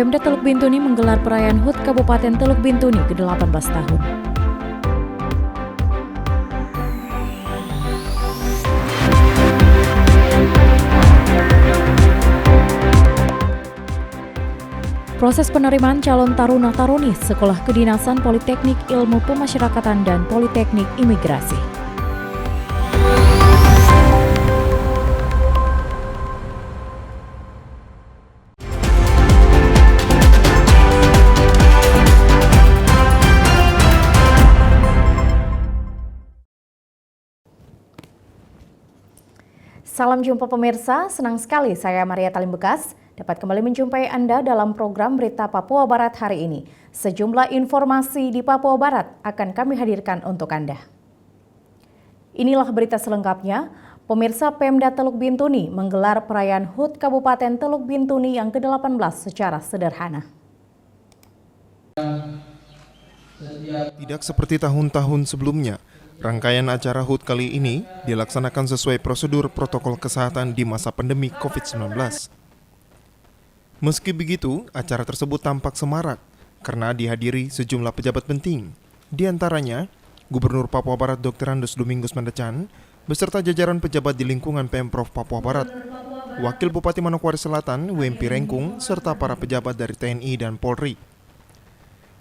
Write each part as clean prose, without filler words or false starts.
Pemda Teluk Bintuni menggelar perayaan HUT Kabupaten Teluk Bintuni ke-18 tahun. Proses penerimaan calon taruna-taruni Sekolah Kedinasan Politeknik Ilmu Pemasyarakatan dan Politeknik Imigrasi. Salam jumpa pemirsa, senang sekali saya Maria Talim Bekas dapat kembali menjumpai Anda dalam program Berita Papua Barat hari ini. Sejumlah informasi di Papua Barat akan kami hadirkan untuk Anda. Inilah berita selengkapnya. Pemirsa, Pemda Teluk Bintuni menggelar perayaan HUT Kabupaten Teluk Bintuni yang ke-18 secara sederhana. Tidak seperti tahun-tahun sebelumnya, rangkaian acara HUT kali ini dilaksanakan sesuai prosedur protokol kesehatan di masa pandemi COVID-19. Meski begitu, acara tersebut tampak semarak karena dihadiri sejumlah pejabat penting. Di antaranya, Gubernur Papua Barat Dr. Andes Domingus Mandacan beserta jajaran pejabat di lingkungan Pemprov Papua Barat, Wakil Bupati Manokwari Selatan W.M.P. Rengkung, serta para pejabat dari TNI dan Polri.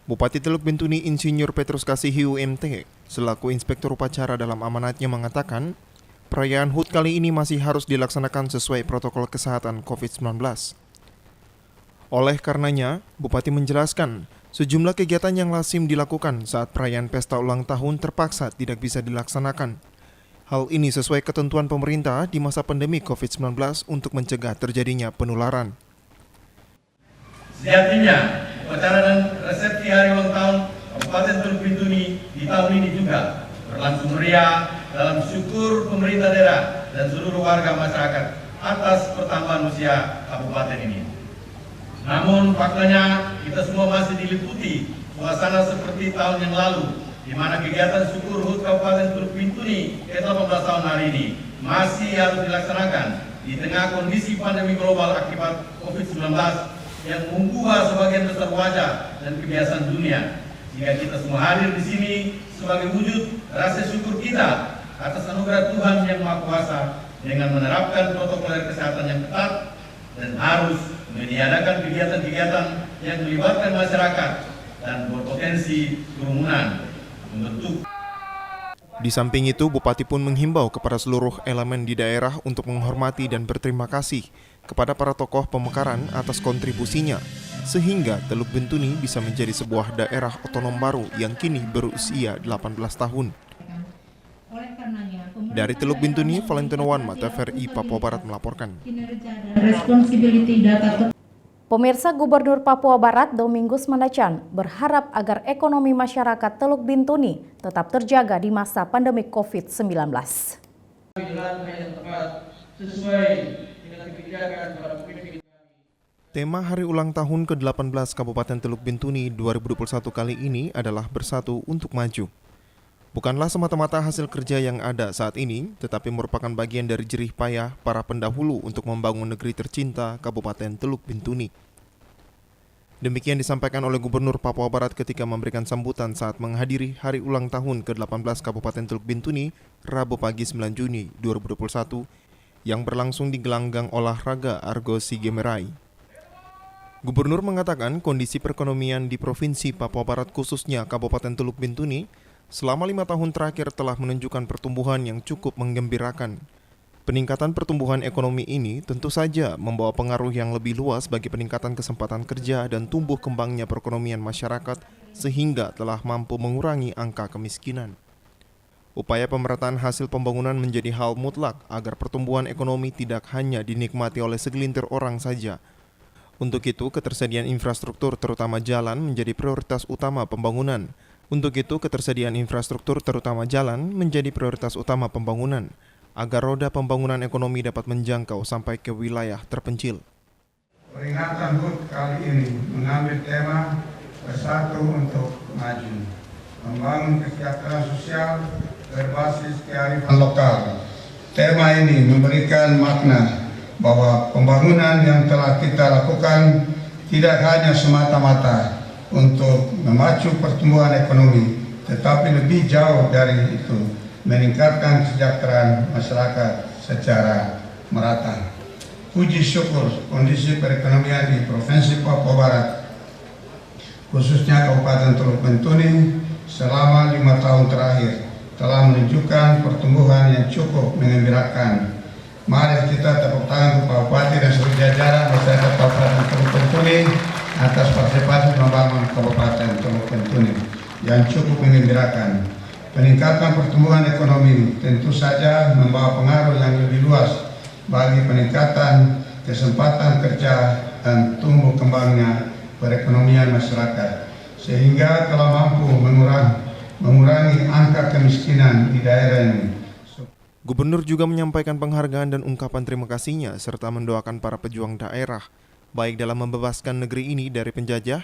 Bupati Teluk Bintuni Insinyur Petrus Kasihiu MT selaku inspektur upacara dalam amanatnya mengatakan, perayaan HUT kali ini masih harus dilaksanakan sesuai protokol kesehatan COVID-19. Oleh karenanya, Bupati menjelaskan, sejumlah kegiatan yang lazim dilakukan saat perayaan pesta ulang tahun terpaksa tidak bisa dilaksanakan. Hal ini sesuai ketentuan pemerintah di masa pandemi COVID-19 untuk mencegah terjadinya penularan. Sejatinya, upacara dan resepsi hari ulang tahun Kabupaten Teluk Bintuni di tahun ini juga berlangsung meriah dalam syukur pemerintah daerah dan seluruh warga masyarakat atas pertambahan usia kabupaten ini. Namun faktanya kita semua masih diliputi suasana seperti tahun yang lalu, di mana kegiatan syukur HUT Kabupaten Teluk Bintuni ke-18 tahun hari ini masih harus dilaksanakan di tengah kondisi pandemi global akibat COVID-19 yang mengubah sebagian besar wajah dan kebiasaan dunia. Jika kita semua hadir di sini sebagai wujud rasa syukur kita atas anugerah Tuhan yang Maha Kuasa dengan menerapkan protokol kesehatan yang ketat dan harus meniadakan kegiatan-kegiatan yang melibatkan masyarakat dan berpotensi kerumunan membentuk. Di samping itu, Bupati pun menghimbau kepada seluruh elemen di daerah untuk menghormati dan berterima kasih kepada para tokoh pemekaran atas kontribusinya, sehingga Teluk Bintuni bisa menjadi sebuah daerah otonom baru yang kini berusia 18 tahun. Dari Teluk Bintuni, Valentino Wanma, TVRI Papua Barat melaporkan. Pemirsa, Gubernur Papua Barat Domingus Mandacan berharap agar ekonomi masyarakat Teluk Bintuni tetap terjaga di masa pandemi COVID-19. Tema Hari Ulang Tahun ke-18 Kabupaten Teluk Bintuni 2021 kali ini adalah Bersatu untuk Maju. Bukanlah semata-mata hasil kerja yang ada saat ini, tetapi merupakan bagian dari jerih payah para pendahulu untuk membangun negeri tercinta Kabupaten Teluk Bintuni. Demikian disampaikan oleh Gubernur Papua Barat ketika memberikan sambutan saat menghadiri Hari Ulang Tahun ke-18 Kabupaten Teluk Bintuni, Rabu pagi 9 Juni 2021, yang berlangsung di gelanggang olahraga Argo Sigemerai. Gubernur mengatakan kondisi perekonomian di Provinsi Papua Barat khususnya Kabupaten Teluk Bintuni selama 5 tahun terakhir telah menunjukkan pertumbuhan yang cukup menggembirakan. Peningkatan pertumbuhan ekonomi ini tentu saja membawa pengaruh yang lebih luas bagi peningkatan kesempatan kerja dan tumbuh kembangnya perekonomian masyarakat sehingga telah mampu mengurangi angka kemiskinan. Upaya pemerataan hasil pembangunan menjadi hal mutlak agar pertumbuhan ekonomi tidak hanya dinikmati oleh segelintir orang saja. Untuk itu, ketersediaan infrastruktur terutama jalan menjadi prioritas utama pembangunan. Agar roda pembangunan ekonomi dapat menjangkau sampai ke wilayah terpencil. Peringatan HUT kali ini mengambil tema Bersatu untuk Maju, membangun kesejahteraan sosial berbasis kearifan lokal. Tema ini memberikan makna bahwa pembangunan yang telah kita lakukan tidak hanya semata-mata untuk memacu pertumbuhan ekonomi, tetapi lebih jauh dari itu, meningkatkan kesejahteraan masyarakat secara merata. Puji syukur kondisi perekonomian di Provinsi Papua Barat, khususnya Kabupaten Teluk Bintuni, selama 5 tahun terakhir telah menunjukkan pertumbuhan yang cukup menggembirakan. Mari kita tepuk tangan untuk Pak Bupati dan seluruh jajaran masyarakat Kabupaten Teluk Bintuni atas partisipasi membangun Kabupaten Teluk Bintuni yang cukup menggembirakan. Peningkatan pertumbuhan ekonomi tentu saja membawa pengaruh yang lebih luas bagi peningkatan kesempatan kerja dan tumbuh kembangnya perekonomian masyarakat, sehingga telah mampu mengurangi angka kemiskinan di daerah ini. Gubernur juga menyampaikan penghargaan dan ungkapan terima kasihnya serta mendoakan para pejuang daerah, baik dalam membebaskan negeri ini dari penjajah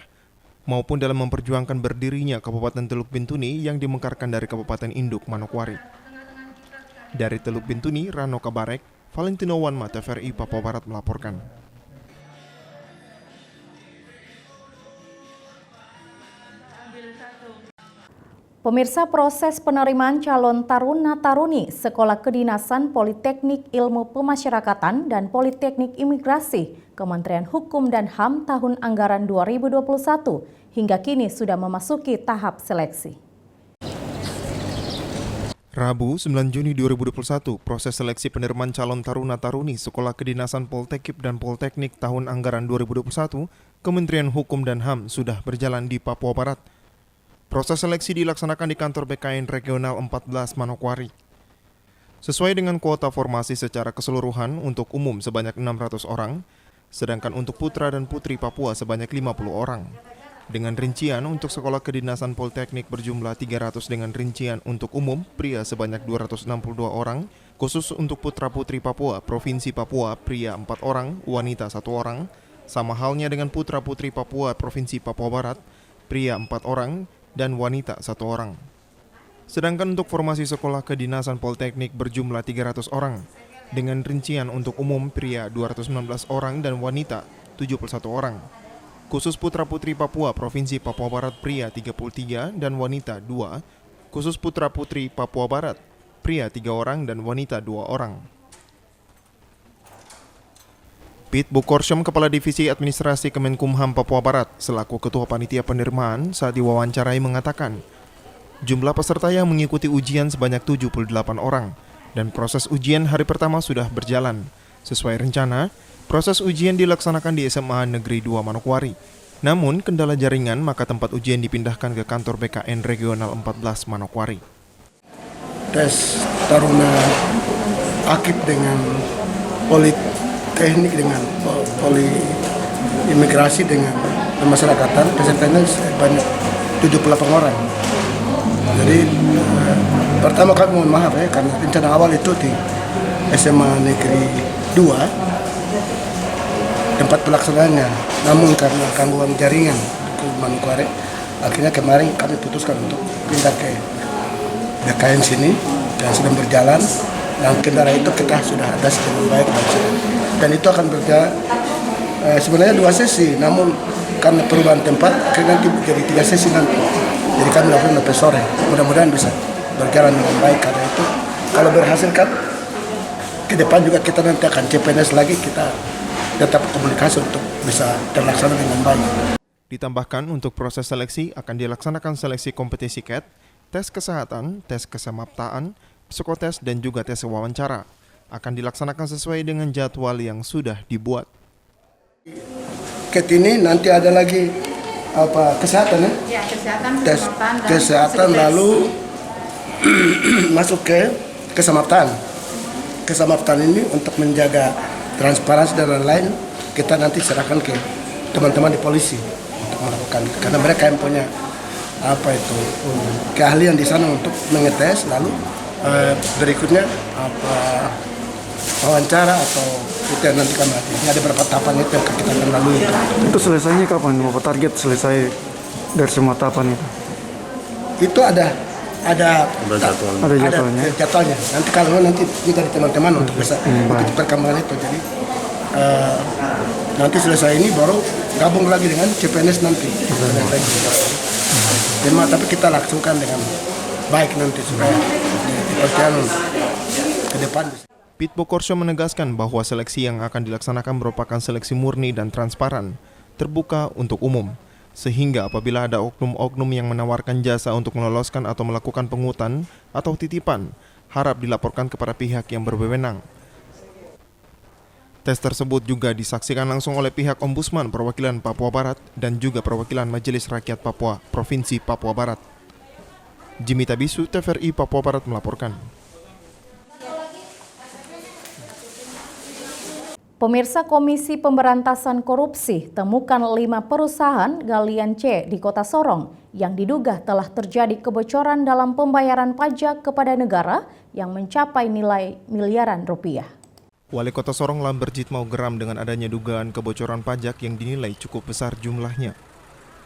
maupun dalam memperjuangkan berdirinya Kabupaten Teluk Bintuni yang dimekarkan dari Kabupaten Induk Manokwari. Dari Teluk Bintuni, Rano Kabarek, Valentino Wanma, TVRI Papua Barat melaporkan. Pemirsa, proses penerimaan calon taruna-taruni Sekolah Kedinasan Politeknik Ilmu Pemasyarakatan dan Politeknik Imigrasi Kementerian Hukum dan HAM tahun anggaran 2021 hingga kini sudah memasuki tahap seleksi. Rabu, 9 Juni 2021, proses seleksi penerimaan calon taruna-taruni Sekolah Kedinasan Poltekip dan Polteknik tahun anggaran 2021 Kementerian Hukum dan HAM sudah berjalan di Papua Barat. Proses seleksi dilaksanakan di kantor BKN Regional 14 Manokwari. Sesuai dengan kuota formasi secara keseluruhan untuk umum sebanyak 600 orang, sedangkan untuk putra dan putri Papua sebanyak 50 orang. Dengan rincian untuk Sekolah Kedinasan Politeknik berjumlah 300 dengan rincian untuk umum pria sebanyak 262 orang, khusus untuk putra-putri Papua Provinsi Papua pria 4 orang, wanita 1 orang, sama halnya dengan putra-putri Papua Provinsi Papua Barat pria 4 orang dan wanita 1 orang. Sedangkan untuk formasi Sekolah Kedinasan Politeknik berjumlah 300 orang, dengan rincian untuk umum pria 219 orang dan wanita 71 orang. Khusus putra-putri Papua Provinsi Papua Barat pria 33 dan wanita 2, khusus putra-putri Papua Barat pria 3 orang dan wanita 2 orang. Pit Bukorsyom, Kepala Divisi Administrasi Kemenkumham Papua Barat, selaku Ketua Panitia Penerimaan saat diwawancarai mengatakan, jumlah peserta yang mengikuti ujian sebanyak 78 orang, dan proses ujian hari pertama sudah berjalan. Sesuai rencana, proses ujian dilaksanakan di SMA Negeri 2 Manokwari. Namun, kendala jaringan, maka tempat ujian dipindahkan ke kantor BKN Regional 14 Manokwari. Tes taruna akib dengan Politeknik dengan Poli Imigrasi dengan Pemasyarakatan, pesertanya banyak 78 orang. Jadi pertama kami mohon maaf ya, karena rencana awal itu di SMA Negeri 2 tempat pelaksanaannya, namun karena gangguan jaringan ke Manokwari, akhirnya kemarin kami putuskan untuk pindah ke BKN sini dan sedang berjalan. Dan kendala itu kita sudah ada dengan baik dan itu akan berjalan sebenarnya 2 sesi, namun karena perubahan tempat nanti jadi 3 sesi nanti. Jadi kami lakukan sampai sore. Mudah-mudahan bisa berjalan dengan baik, karena itu kalau berhasil kan ke depan juga kita nanti akan CPNS lagi, kita tetap komunikasi untuk bisa terlaksana dengan baik. Ditambahkan untuk proses seleksi akan dilaksanakan seleksi kompetisi CAT, tes kesehatan, tes kesamaptaan, psikotes dan juga tes wawancara. Akan dilaksanakan sesuai dengan jadwal yang sudah dibuat. CAT ini nanti ada lagi kesehatan ya? Ya, kesehatan, tes kesehatan lalu masuk ke kesamaptaan. Kesamaptaan ini untuk menjaga transparansi dan lain-lain, kita nanti serahkan ke teman-teman di polisi untuk melakukan, karena mereka yang punya keahlian di sana untuk mengetes. Lalu berikutnya wawancara atau itu yang nanti kami latih. Ini ada beberapa tahapan itu yang kita akan lalui. Itu selesainya kapan? Mau target selesai dari semua tahapan itu? Itu ada jadwalnya. Nanti kalau nanti kita dari teman-teman untuk bisa mengikuti perkembangan itu. Jadi Nanti selesai ini baru gabung lagi dengan CPNS nanti. Tapi kita langsungkan dengan baik nanti supaya dipercayai ke depan. Pit Bokorsyo menegaskan bahwa seleksi yang akan dilaksanakan merupakan seleksi murni dan transparan, terbuka untuk umum. Sehingga apabila ada oknum-oknum yang menawarkan jasa untuk meloloskan atau melakukan pungutan atau titipan, harap dilaporkan kepada pihak yang berwenang. Tes tersebut juga disaksikan langsung oleh pihak Ombudsman Perwakilan Papua Barat dan juga Perwakilan Majelis Rakyat Papua Provinsi Papua Barat. Jimmy Tabisu, TVRI Papua Barat melaporkan. Pemirsa Komisi Pemberantasan Korupsi temukan 5 perusahaan galian C di Kota Sorong yang diduga telah terjadi kebocoran dalam pembayaran pajak kepada negara yang mencapai nilai miliaran rupiah. Wali Kota Sorong Lamberjit mau geram dengan adanya dugaan kebocoran pajak yang dinilai cukup besar jumlahnya.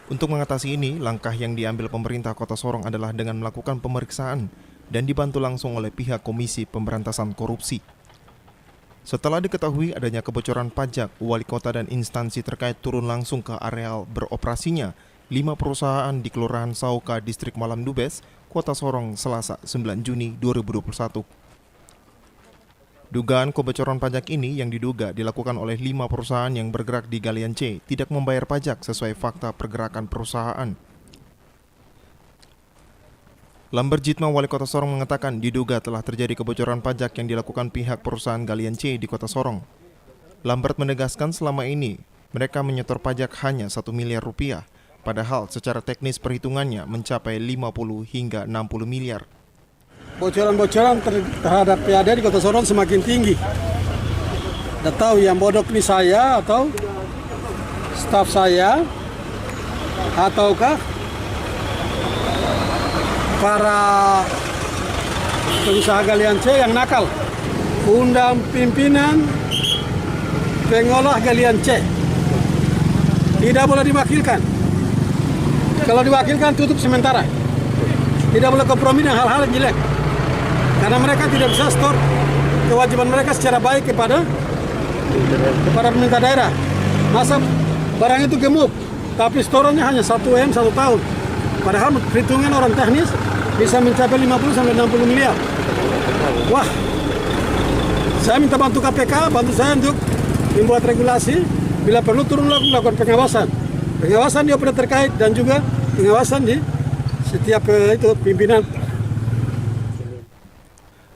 Untuk mengatasi ini, langkah yang diambil pemerintah Kota Sorong adalah dengan melakukan pemeriksaan dan dibantu langsung oleh pihak Komisi Pemberantasan Korupsi. Setelah diketahui adanya kebocoran pajak, wali kota dan instansi terkait turun langsung ke areal beroperasinya 5 perusahaan di Kelurahan Sauka, Distrik Malam Dubes, Kota Sorong, Selasa 9 Juni 2021. Dugaan kebocoran pajak ini yang diduga dilakukan oleh 5 perusahaan yang bergerak di galian C tidak membayar pajak sesuai fakta pergerakan perusahaan. Lamberjitma Wali Kota Sorong mengatakan diduga telah terjadi kebocoran pajak yang dilakukan pihak perusahaan galian C di Kota Sorong. Lambert menegaskan selama ini mereka menyetor pajak hanya 1 miliar rupiah, padahal secara teknis perhitungannya mencapai 50 hingga 60 miliar. Bocoran-bocoran terhadap PAD di Kota Sorong semakin tinggi. Tidak tahu yang bodoh ini saya atau staf saya ataukah para pengusaha galian C yang nakal. Undang pimpinan pengolah galian C tidak boleh diwakilkan. Kalau diwakilkan tutup sementara. Tidak boleh kompromi dengan hal-hal yang jelek. Karena mereka tidak bisa store kewajiban mereka secara baik kepada pemerintah daerah. Masa barang itu gemuk, tapi store-nya hanya 1 tahun. Padahal perhitungan orang teknis bisa mencapai 50 sampai 60 miliar. Wah, saya minta bantu KPK, bantu saya untuk membuat regulasi. Bila perlu turun melakukan pengawasan. Pengawasan di operator terkait dan juga pengawasan di setiap itu pimpinan.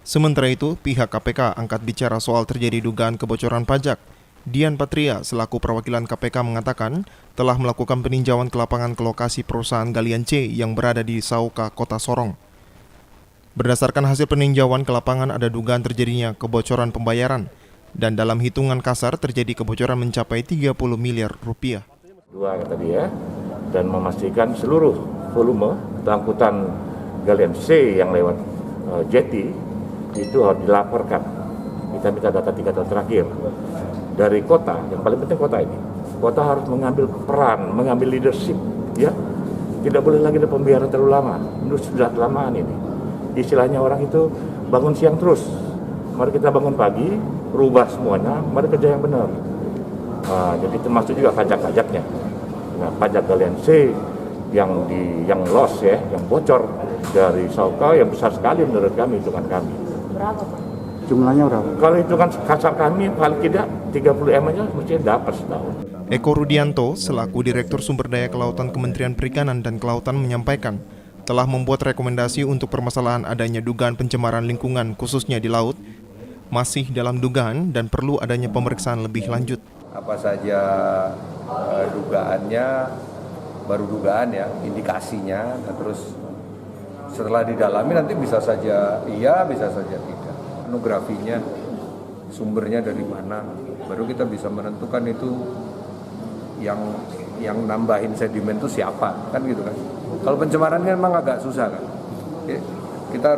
Sementara itu, pihak KPK angkat bicara soal terjadi dugaan kebocoran pajak. Dian Patria selaku perwakilan KPK mengatakan telah melakukan peninjauan ke lapangan ke lokasi perusahaan galian C yang berada di Sauka, Kota Sorong. Berdasarkan hasil peninjauan ke lapangan ada dugaan terjadinya kebocoran pembayaran dan dalam hitungan kasar terjadi kebocoran mencapai 30 miliar rupiah. Dua tadi ya, dan memastikan seluruh volume angkutan galian C yang lewat jeti itu harus dilaporkan. Kita minta data 3 tahun terakhir. Dari kota, yang paling penting kota ini. Kota harus mengambil peran, mengambil leadership, ya. Tidak boleh lagi ada pembiaran terlalu lama. Menurut sudah kelamaan ini. Istilahnya orang itu bangun siang terus. Mari kita bangun pagi, rubah semuanya, mari kerja yang benar. Jadi termasuk juga pajak-pajaknya. Nah, pajak galian C yang loss ya, yang bocor dari Sauka yang besar sekali menurut kami, hitungan kami. Berapa, Pak? Jumlahnya berapa? Kalau hitungan kasar kami paling tidak 30 M aja mesti dapat setahun. Eko Rudianto selaku Direktur Sumber Daya Kelautan Kementerian Perikanan dan Kelautan menyampaikan telah membuat rekomendasi untuk permasalahan adanya dugaan pencemaran lingkungan khususnya di laut masih dalam dugaan dan perlu adanya pemeriksaan lebih lanjut. Apa saja dugaannya, baru dugaan ya, indikasinya, nah terus setelah didalami nanti bisa saja iya, bisa saja tidak. Onografinya, sumbernya dari mana, baru kita bisa menentukan itu yang nambahin sedimen itu siapa, kan gitu kan. Kalau pencemaran kan memang agak susah kan. Kita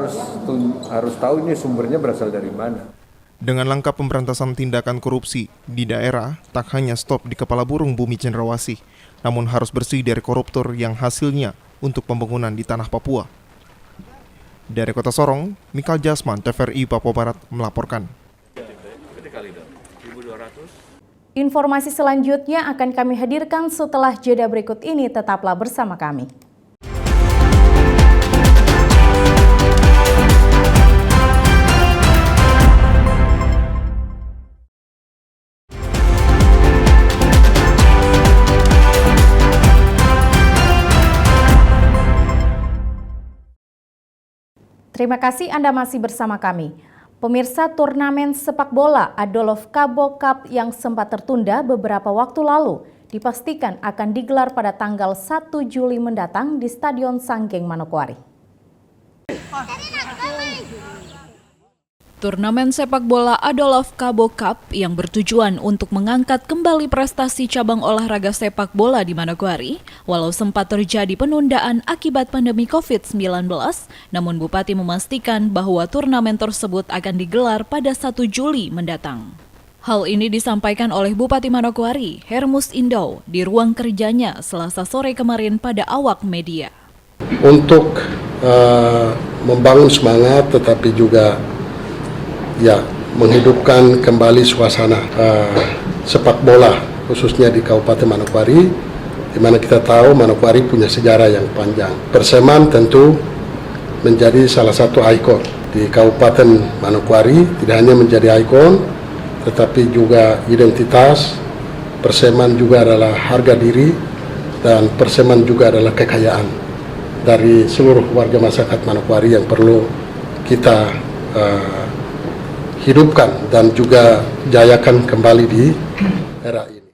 harus tahu ini sumbernya berasal dari mana. Dengan langkah pemberantasan tindakan korupsi di daerah, tak hanya stop di Kepala Burung Bumi Cendrawasih, namun harus bersih dari koruptor yang hasilnya untuk pembangunan di tanah Papua. Dari Kota Sorong, Mikal Jasman, TVRI Papua Barat melaporkan. Informasi selanjutnya akan kami hadirkan setelah jeda berikut ini. Tetaplah bersama kami. Terima kasih Anda masih bersama kami. Pemirsa, turnamen sepak bola Adolf Kabo Cup yang sempat tertunda beberapa waktu lalu dipastikan akan digelar pada tanggal 1 Juli mendatang di Stadion Sanggeng, Manokwari. Turnamen sepak bola Adolf Kabo Cup yang bertujuan untuk mengangkat kembali prestasi cabang olahraga sepak bola di Manokwari, walau sempat terjadi penundaan akibat pandemi COVID-19, namun Bupati memastikan bahwa turnamen tersebut akan digelar pada 1 Juli mendatang. Hal ini disampaikan oleh Bupati Manokwari, Hermus Indo, di ruang kerjanya Selasa sore kemarin pada awak media. Untuk membangun semangat tetapi juga menghidupkan kembali suasana sepak bola khususnya di Kabupaten Manokwari, di mana kita tahu Manokwari punya sejarah yang panjang. Perseman tentu menjadi salah satu ikon di Kabupaten Manokwari, tidak hanya menjadi ikon tetapi juga identitas. Perseman juga adalah harga diri dan Perseman juga adalah kekayaan dari seluruh warga masyarakat Manokwari yang perlu kita hidupkan dan juga jayakan kembali di era ini.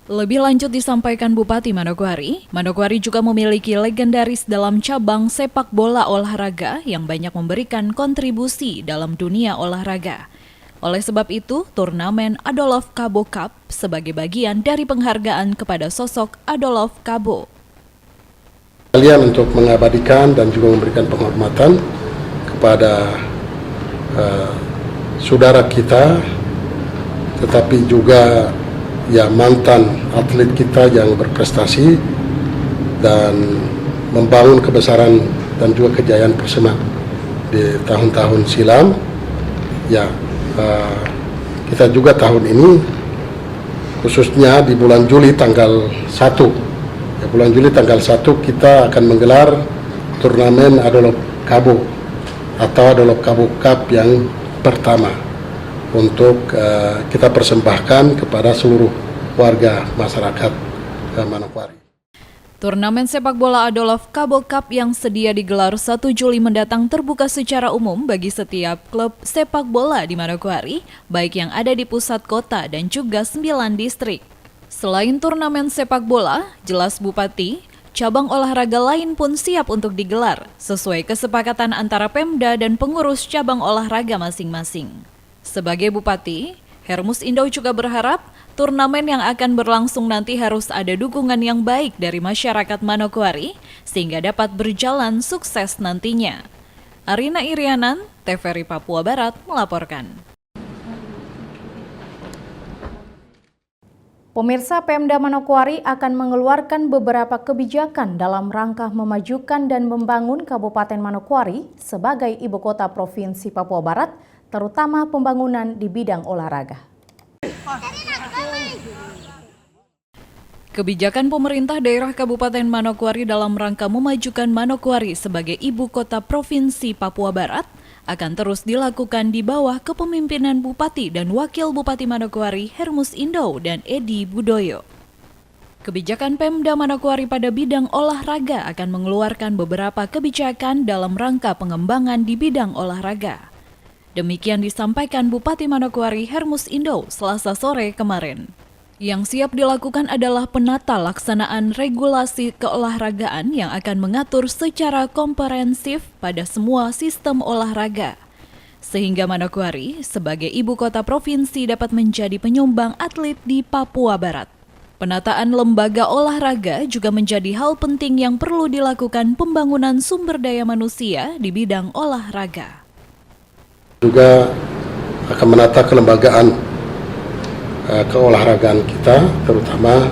Lebih lanjut disampaikan Bupati Manokwari, Manokwari juga memiliki legendaris dalam cabang sepak bola olahraga yang banyak memberikan kontribusi dalam dunia olahraga. Oleh sebab itu, turnamen Adolf Kabo Cup sebagai bagian dari penghargaan kepada sosok Adolf Kabo. Kalian untuk mengabadikan dan juga memberikan penghormatan kepada saudara kita, tetapi juga mantan atlet kita yang berprestasi dan membangun kebesaran dan juga kejayaan Persema di tahun-tahun silam. Kita juga tahun ini khususnya di bulan Juli tanggal 1. Bulan Juli tanggal 1 kita akan menggelar turnamen Adolf Kabo atau Adolf Kabo Cup yang pertama untuk kita persembahkan kepada seluruh warga masyarakat Manokwari. Turnamen sepak bola Adolf Kabo Cup yang sedia digelar 1 Juli mendatang terbuka secara umum bagi setiap klub sepak bola di Manokwari, baik yang ada di pusat kota dan juga 9 distrik. Selain turnamen sepak bola, jelas Bupati, cabang olahraga lain pun siap untuk digelar, sesuai kesepakatan antara Pemda dan pengurus cabang olahraga masing-masing. Sebagai Bupati, Hermus Indo juga berharap turnamen yang akan berlangsung nanti harus ada dukungan yang baik dari masyarakat Manokwari, sehingga dapat berjalan sukses nantinya. Arina Irianan, TVRI Papua Barat melaporkan. Pemirsa, Pemda Manokwari akan mengeluarkan beberapa kebijakan dalam rangka memajukan dan membangun Kabupaten Manokwari sebagai ibu kota Provinsi Papua Barat, terutama pembangunan di bidang olahraga. Kebijakan pemerintah daerah Kabupaten Manokwari dalam rangka memajukan Manokwari sebagai ibu kota Provinsi Papua Barat akan terus dilakukan di bawah kepemimpinan Bupati dan Wakil Bupati Manokwari Hermus Indo dan Edi Budoyo. Kebijakan Pemda Manokwari pada bidang olahraga akan mengeluarkan beberapa kebijakan dalam rangka pengembangan di bidang olahraga. Demikian disampaikan Bupati Manokwari Hermus Indo Selasa sore kemarin. Yang siap dilakukan adalah penata laksanaan regulasi keolahragaan yang akan mengatur secara komprehensif pada semua sistem olahraga. Sehingga Manokwari sebagai ibu kota provinsi dapat menjadi penyumbang atlet di Papua Barat. Penataan lembaga olahraga juga menjadi hal penting yang perlu dilakukan pembangunan sumber daya manusia di bidang olahraga. Juga akan menata kelembagaan keolahragaan kita, terutama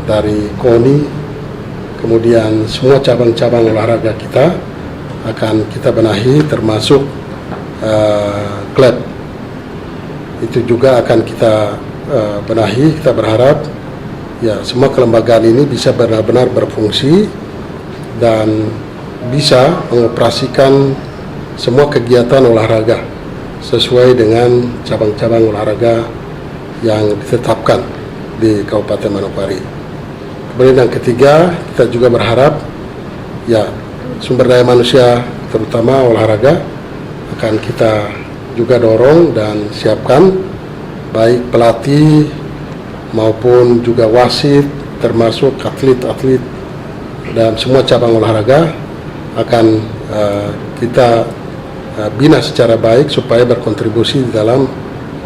dari KONI, kemudian semua cabang-cabang olahraga kita akan kita benahi, termasuk klub. Itu juga akan kita benahi. Kita berharap ya semua kelembagaan ini bisa benar-benar berfungsi dan bisa mengoperasikan semua kegiatan olahraga sesuai dengan cabang-cabang olahraga yang ditetapkan di Kabupaten Manokwari. Kemudian yang ketiga, kita juga berharap ya sumber daya manusia terutama olahraga akan kita juga dorong dan siapkan, baik pelatih maupun juga wasit, termasuk atlet-atlet dan semua cabang olahraga akan kita bina secara baik supaya berkontribusi dalam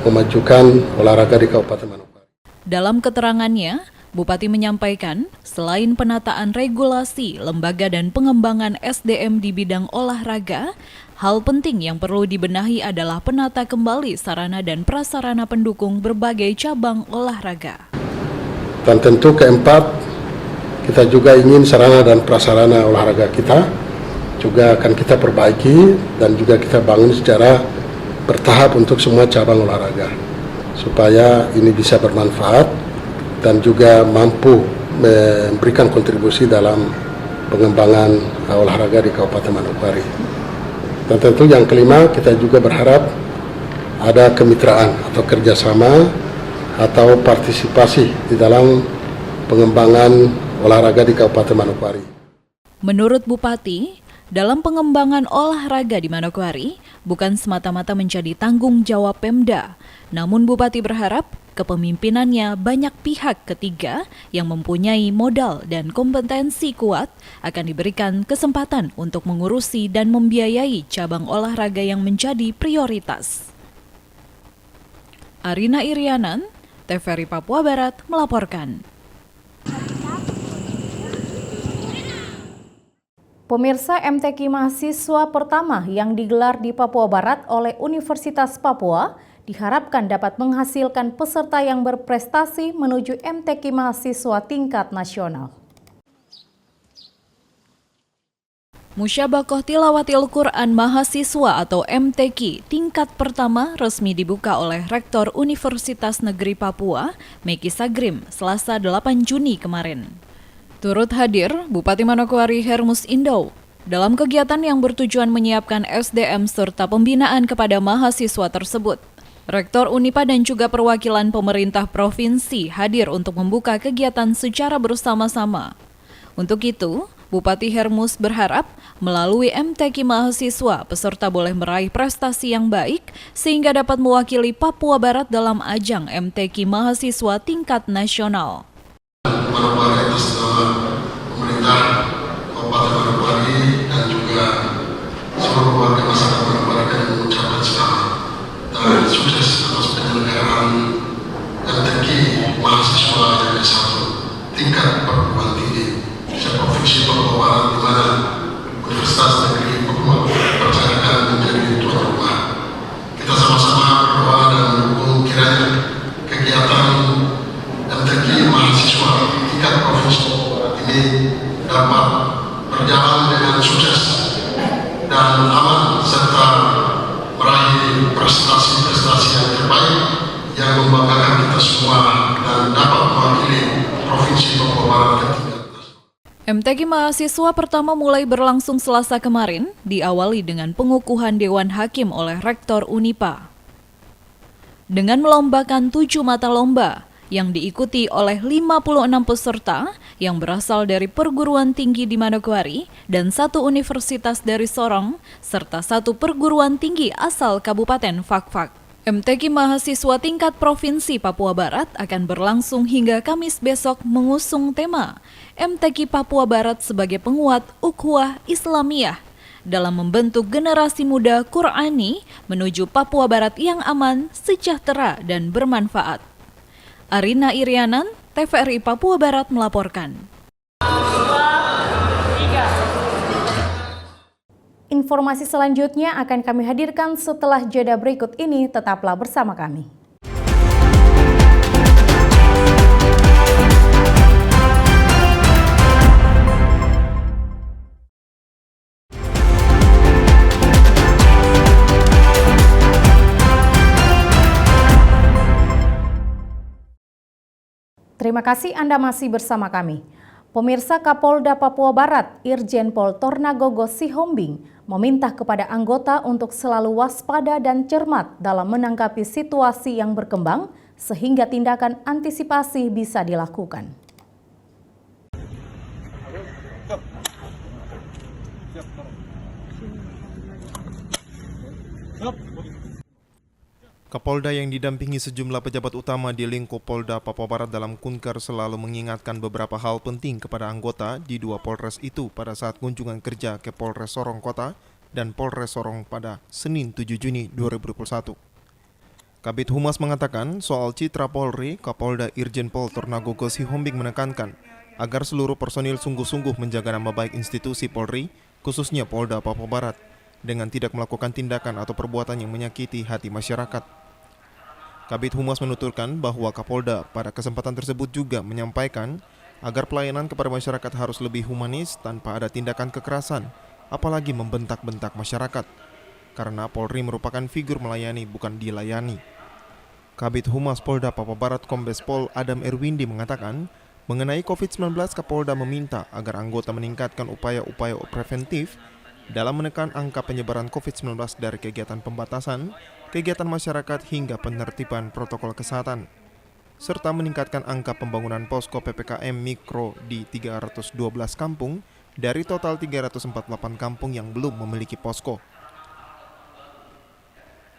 memajukan olahraga di Kabupaten Manokwari. Dalam keterangannya, Bupati menyampaikan, selain penataan regulasi, lembaga dan pengembangan SDM di bidang olahraga, hal penting yang perlu dibenahi adalah penata kembali sarana dan prasarana pendukung berbagai cabang olahraga. Dan tentu keempat, kita juga ingin sarana dan prasarana olahraga kita juga akan kita perbaiki dan juga kita bangun secara bertahap untuk semua cabang olahraga supaya ini bisa bermanfaat dan juga mampu memberikan kontribusi dalam pengembangan olahraga di Kabupaten Manokwari. Dan tentu yang kelima, kita juga berharap ada kemitraan atau kerjasama atau partisipasi di dalam pengembangan olahraga di Kabupaten Manokwari. Menurut Bupati, dalam pengembangan olahraga di Manokwari bukan semata-mata menjadi tanggung jawab Pemda, namun Bupati berharap kepemimpinannya banyak pihak ketiga yang mempunyai modal dan kompetensi kuat akan diberikan kesempatan untuk mengurusi dan membiayai cabang olahraga yang menjadi prioritas. Arina Irianan, TVRI Papua Barat melaporkan. Pemirsa, MTQ mahasiswa pertama yang digelar di Papua Barat oleh Universitas Papua diharapkan dapat menghasilkan peserta yang berprestasi menuju MTQ mahasiswa tingkat nasional. Musyabakoh Tilawatil Quran Mahasiswa atau MTQ tingkat pertama resmi dibuka oleh Rektor Universitas Negeri Papua, Meki Sagrim, Selasa 8 Juni kemarin. Turut hadir Bupati Manokwari Hermus Indo dalam kegiatan yang bertujuan menyiapkan SDM serta pembinaan kepada mahasiswa tersebut. Rektor Unipa dan juga perwakilan pemerintah provinsi hadir untuk membuka kegiatan secara bersama-sama. Untuk itu, Bupati Hermus berharap melalui MTQ mahasiswa peserta boleh meraih prestasi yang baik sehingga dapat mewakili Papua Barat dalam ajang MTQ mahasiswa tingkat nasional. Manokwari atas nama pemerintah Kabupaten Manokwari dan juga seluruh warga masyarakat Manokwari dan mengucapkan selamat dan sukses atas penyelenggaraan MTQ mahasiswa yang ke-1 tingkat perguruan tinggi provinsi Papua Barat, di mana Universitas Negeri Papua percayakan menjadi tuan rumah. Kita sama-sama berdoa dan mendukung kiranya kegiatan MTQ mahasiswa tingkat provinsi Papua Barat ini dapat berjalan dengan sukses dan aman serta meraih prestasi-prestasi yang terbaik yang membanggakan kita semua dan dapat mewakili provinsi Papua Barat ketiga. MTQ mahasiswa pertama mulai berlangsung Selasa kemarin, diawali dengan pengukuhan Dewan Hakim oleh Rektor Unipa. Dengan melombakan 7 mata lomba, yang diikuti oleh 56 peserta yang berasal dari perguruan tinggi di Manokwari dan 1 universitas dari Sorong, serta 1 perguruan tinggi asal Kabupaten Fakfak. MTQ mahasiswa tingkat Provinsi Papua Barat akan berlangsung hingga Kamis besok mengusung tema MTQ Papua Barat sebagai penguat ukhuwah Islamiyah dalam membentuk generasi muda Qur'ani menuju Papua Barat yang aman, sejahtera, dan bermanfaat. Arina Irianan, TVRI Papua Barat melaporkan. Informasi selanjutnya akan kami hadirkan setelah jeda berikut ini, tetaplah bersama kami. Terima kasih Anda masih bersama kami. Pemirsa, Kapolda Papua Barat, Irjen Pol Tornagogo Sihombing, meminta kepada anggota untuk selalu waspada dan cermat dalam menanggapi situasi yang berkembang sehingga tindakan antisipasi bisa dilakukan. Kapolda yang didampingi sejumlah pejabat utama di lingkup Polda Papua Barat dalam Kunker selalu mengingatkan beberapa hal penting kepada anggota di dua Polres itu pada saat kunjungan kerja ke Polres Sorong Kota dan Polres Sorong pada Senin 7 Juni 2021. Kabid Humas mengatakan soal citra Polri, Kapolda Irjen Pol Tornagogo Sihombing menekankan agar seluruh personil sungguh-sungguh menjaga nama baik institusi Polri, khususnya Polda Papua Barat, dengan tidak melakukan tindakan atau perbuatan yang menyakiti hati masyarakat. Kabid Humas menuturkan bahwa Kapolda pada kesempatan tersebut juga menyampaikan agar pelayanan kepada masyarakat harus lebih humanis tanpa ada tindakan kekerasan, apalagi membentak-bentak masyarakat, karena Polri merupakan figur melayani bukan dilayani. Kabid Humas Polda Papua Barat Kombes Pol Adam Erwindi mengatakan, mengenai COVID-19 Kapolda meminta agar anggota meningkatkan upaya-upaya preventif dalam menekan angka penyebaran COVID-19 dari kegiatan pembatasan, kegiatan masyarakat hingga penertiban protokol kesehatan, serta meningkatkan angka pembangunan posko PPKM Mikro di 312 kampung dari total 348 kampung yang belum memiliki posko.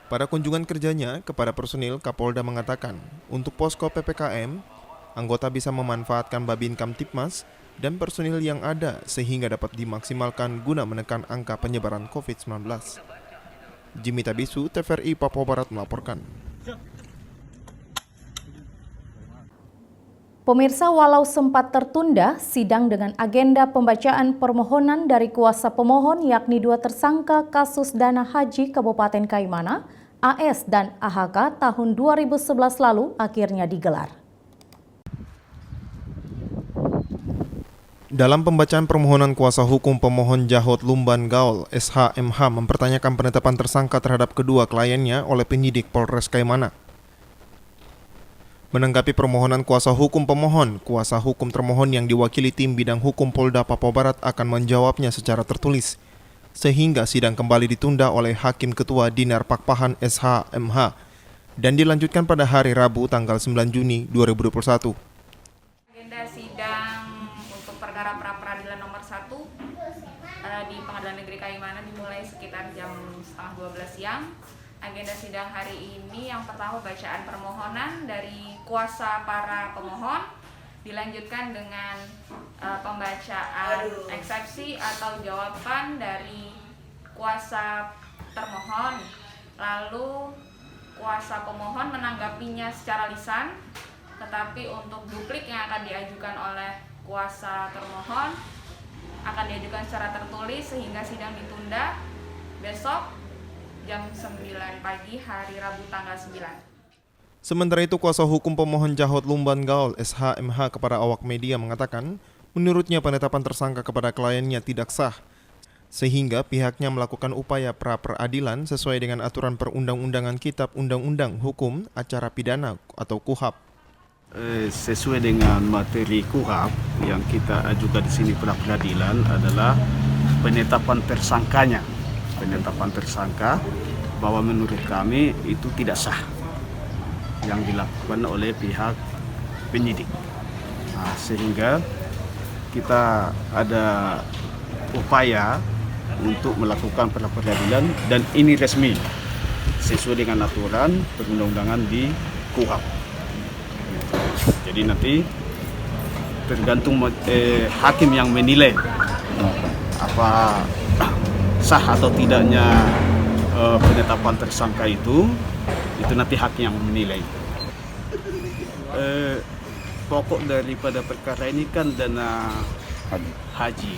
Pada kunjungan kerjanya kepada personil, Kapolda mengatakan, untuk posko PPKM, anggota bisa memanfaatkan Babin Kamtipmas dan personil yang ada sehingga dapat dimaksimalkan guna menekan angka penyebaran COVID-19. Jimmy Tabisu, TVRI Papua Barat melaporkan. Pemirsa, walau sempat tertunda, sidang dengan agenda pembacaan permohonan dari kuasa pemohon yakni dua tersangka kasus dana haji Kabupaten Kaimana, AS dan AHK tahun 2011 lalu akhirnya digelar. Dalam pembacaan permohonan kuasa hukum pemohon Jahot Lumban Gaol, SHMH mempertanyakan penetapan tersangka terhadap kedua kliennya oleh penyidik Polres Kaimana. Menanggapi permohonan kuasa hukum pemohon, kuasa hukum termohon yang diwakili tim bidang hukum Polda Papua Barat akan menjawabnya secara tertulis, sehingga sidang kembali ditunda oleh Hakim Ketua Dinar Pakpahan SHMH dan dilanjutkan pada hari Rabu tanggal 9 Juni 2021. Agenda sidang perkara pra-peradilan nomor 1 di Pengadilan Negeri Kaimana dimulai sekitar jam 11:30 siang. Agenda sidang hari ini yang pertama bacaan permohonan dari kuasa para pemohon, dilanjutkan dengan pembacaan eksepsi atau jawaban dari kuasa termohon. Lalu kuasa pemohon menanggapinya secara lisan, tetapi untuk duplik yang akan diajukan oleh kuasa termohon akan diajukan secara tertulis sehingga sidang ditunda besok jam 9 pagi hari Rabu tanggal 9. Sementara itu, kuasa hukum pemohon Jahot Lumban Gaol SHMH kepada awak media mengatakan, menurutnya penetapan tersangka kepada kliennya tidak sah, sehingga pihaknya melakukan upaya pra-peradilan sesuai dengan aturan perundang-undangan Kitab Undang-Undang Hukum Acara Pidana atau KUHAP. Sesuai dengan materi KUHAP yang kita ajukan di sini pra-peradilan adalah penetapan tersangkanya. Penetapan tersangka bahwa menurut kami itu tidak sah yang dilakukan oleh pihak penyidik. Sehingga kita ada upaya untuk melakukan pra-peradilan dan ini resmi sesuai dengan aturan perundang-undangan di KUHAP. Jadi nanti tergantung hakim yang menilai apa sah atau tidaknya penetapan tersangka itu nanti hakim yang menilai. Pokok daripada perkara ini kan dana haji.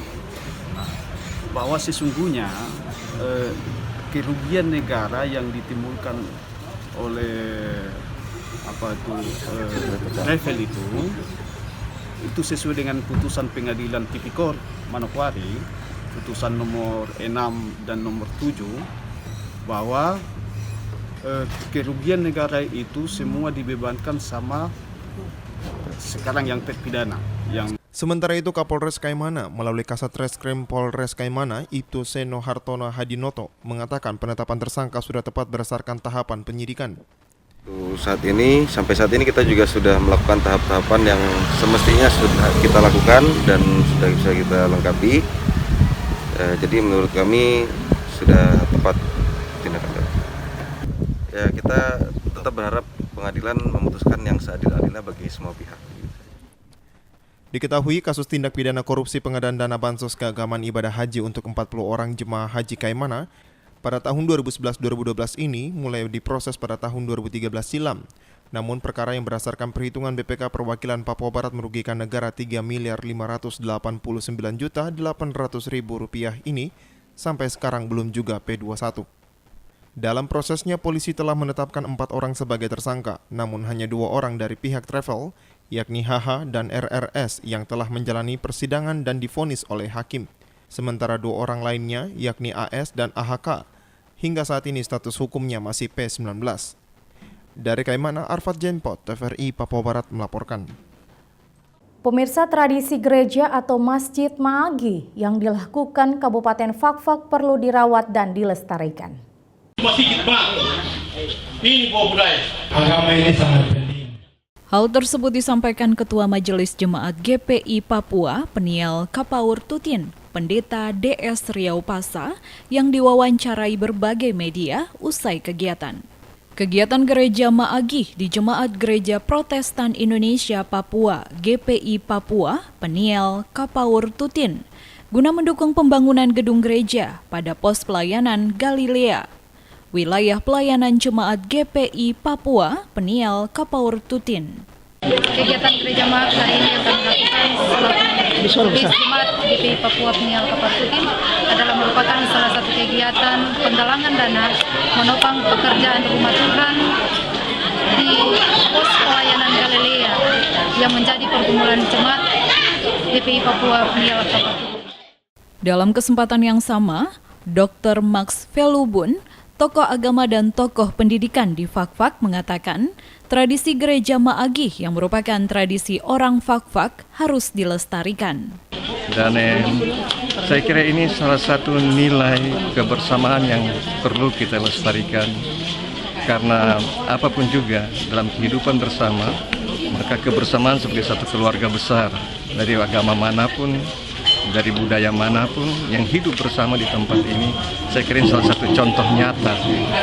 Bahwa sesungguhnya kerugian negara yang ditimbulkan oleh travel itu sesuai dengan putusan pengadilan tipikor Manokwari, putusan nomor 6 dan nomor 7, bahwa kerugian negara itu semua dibebankan sama sekarang yang terpidana. Sementara itu Kapolres Kaimana melalui Kasat Reskrim Polres Kaimana Ibtu Seno Hartono Hadinoto mengatakan penetapan tersangka sudah tepat berdasarkan tahapan penyidikan. Sampai saat ini kita juga sudah melakukan tahap-tahapan yang semestinya sudah kita lakukan dan sudah bisa kita lengkapi. Jadi menurut kami sudah tepat tindakan. Ya, kita tetap berharap pengadilan memutuskan yang seadil-adilnya bagi semua pihak. Diketahui kasus tindak pidana korupsi pengadaan dana bansos keagamaan ibadah haji untuk 40 orang jemaah haji Kaimana pada tahun 2011-2012 ini mulai diproses pada tahun 2013 silam. Namun perkara yang berdasarkan perhitungan BPK Perwakilan Papua Barat merugikan negara Rp3.589.800.000 ini sampai sekarang belum juga P21. Dalam prosesnya polisi telah menetapkan 4 orang sebagai tersangka, namun hanya 2 orang dari pihak travel, yakni HH dan RRS yang telah menjalani persidangan dan divonis oleh hakim. Sementara 2 orang lainnya, yakni AS dan AHK, hingga saat ini status hukumnya masih P19. Dari Kaimana, Arfat Jenpot, TVRI Papua Barat melaporkan. Pemirsa, tradisi gereja atau Masjid Maagi yang dilakukan Kabupaten Fakfak perlu dirawat dan dilestarikan. Masjid Maagi, ini budaya. Agama ini sangat penting. Hal tersebut disampaikan Ketua Majelis Jemaat GPI Papua, Peniel Kapaur Tutin, Pendeta DS Riau Pasa, yang diwawancarai berbagai media usai kegiatan. Kegiatan Gereja Maagi di Jemaat Gereja Protestan Indonesia Papua, GPI Papua, Peniel Kapaur Tutin, guna mendukung pembangunan gedung gereja pada pos pelayanan Galilea. Wilayah pelayanan Jemaat GPI Papua, Peniel Kapaur Tutin. Kegiatan Gereja Maagi hari ini yang kami lakukan selaku Jemaat GPI Papua Peniel Kapaur Tutin adalah merupakan salah satu kegiatan penggalangan dana menopang pekerjaan rumah Tuhan di pos pelayanan Galilea yang menjadi pergumulan Jemaat GPI Papua Peniel Kapaur Tutin. Dalam kesempatan yang sama, Dr. Max Velubun, tokoh agama dan tokoh pendidikan di Fakfak mengatakan tradisi gereja Maagi yang merupakan tradisi orang Fakfak harus dilestarikan. Dan saya kira ini salah satu nilai kebersamaan yang perlu kita lestarikan. Karena apapun juga dalam kehidupan bersama, maka kebersamaan sebagai satu keluarga besar dari agama manapun, dari budaya manapun yang hidup bersama di tempat ini, saya kira salah satu contoh nyata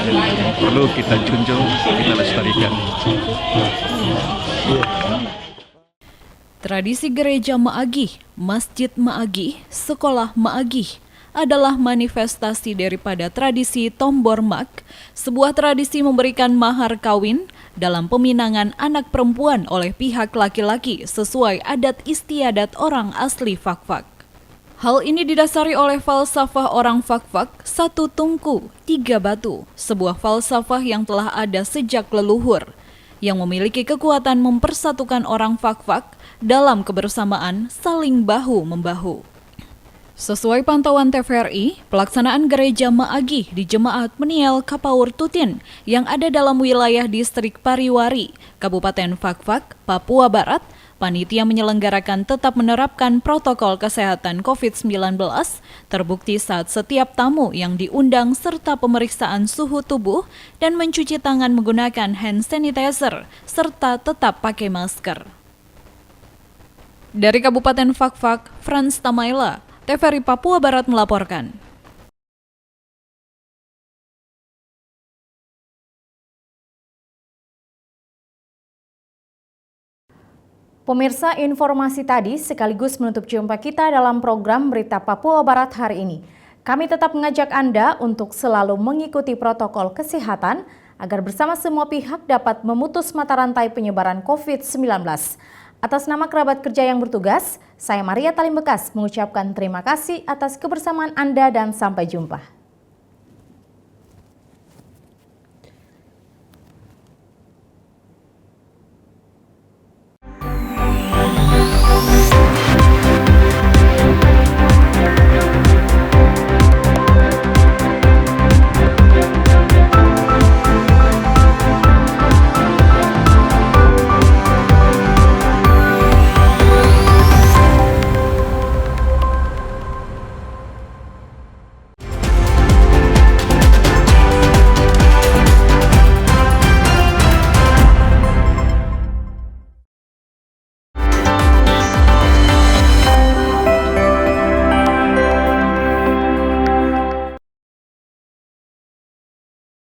yang perlu kita junjung, kita lestarikan. Tradisi gereja Maagi, Masjid Maagi, Sekolah Maagi adalah manifestasi daripada tradisi Tombor Mak, sebuah tradisi memberikan mahar kawin dalam peminangan anak perempuan oleh pihak laki-laki sesuai adat istiadat orang asli Fakfak. Hal ini didasari oleh falsafah orang Fakfak, 1 tungku, 3 batu, sebuah falsafah yang telah ada sejak leluhur, yang memiliki kekuatan mempersatukan orang Fakfak dalam kebersamaan saling bahu-membahu. Sesuai pantauan TVRI, pelaksanaan Gereja Maagi di Jemaat Peniel Kapaur Tutin yang ada dalam wilayah distrik Pariwari, Kabupaten Fakfak, Papua Barat, panitia menyelenggarakan tetap menerapkan protokol kesehatan COVID-19, terbukti saat setiap tamu yang diundang serta pemeriksaan suhu tubuh dan mencuci tangan menggunakan hand sanitizer, serta tetap pakai masker. Dari Kabupaten Fakfak, Frans Tamaila, TVRI Papua Barat melaporkan. Pemirsa, informasi tadi sekaligus menutup jumpa kita dalam program Berita Papua Barat hari ini. Kami tetap mengajak Anda untuk selalu mengikuti protokol kesehatan agar bersama semua pihak dapat memutus mata rantai penyebaran COVID-19. Atas nama kerabat kerja yang bertugas, saya Maria Talimbekas mengucapkan terima kasih atas kebersamaan Anda dan sampai jumpa.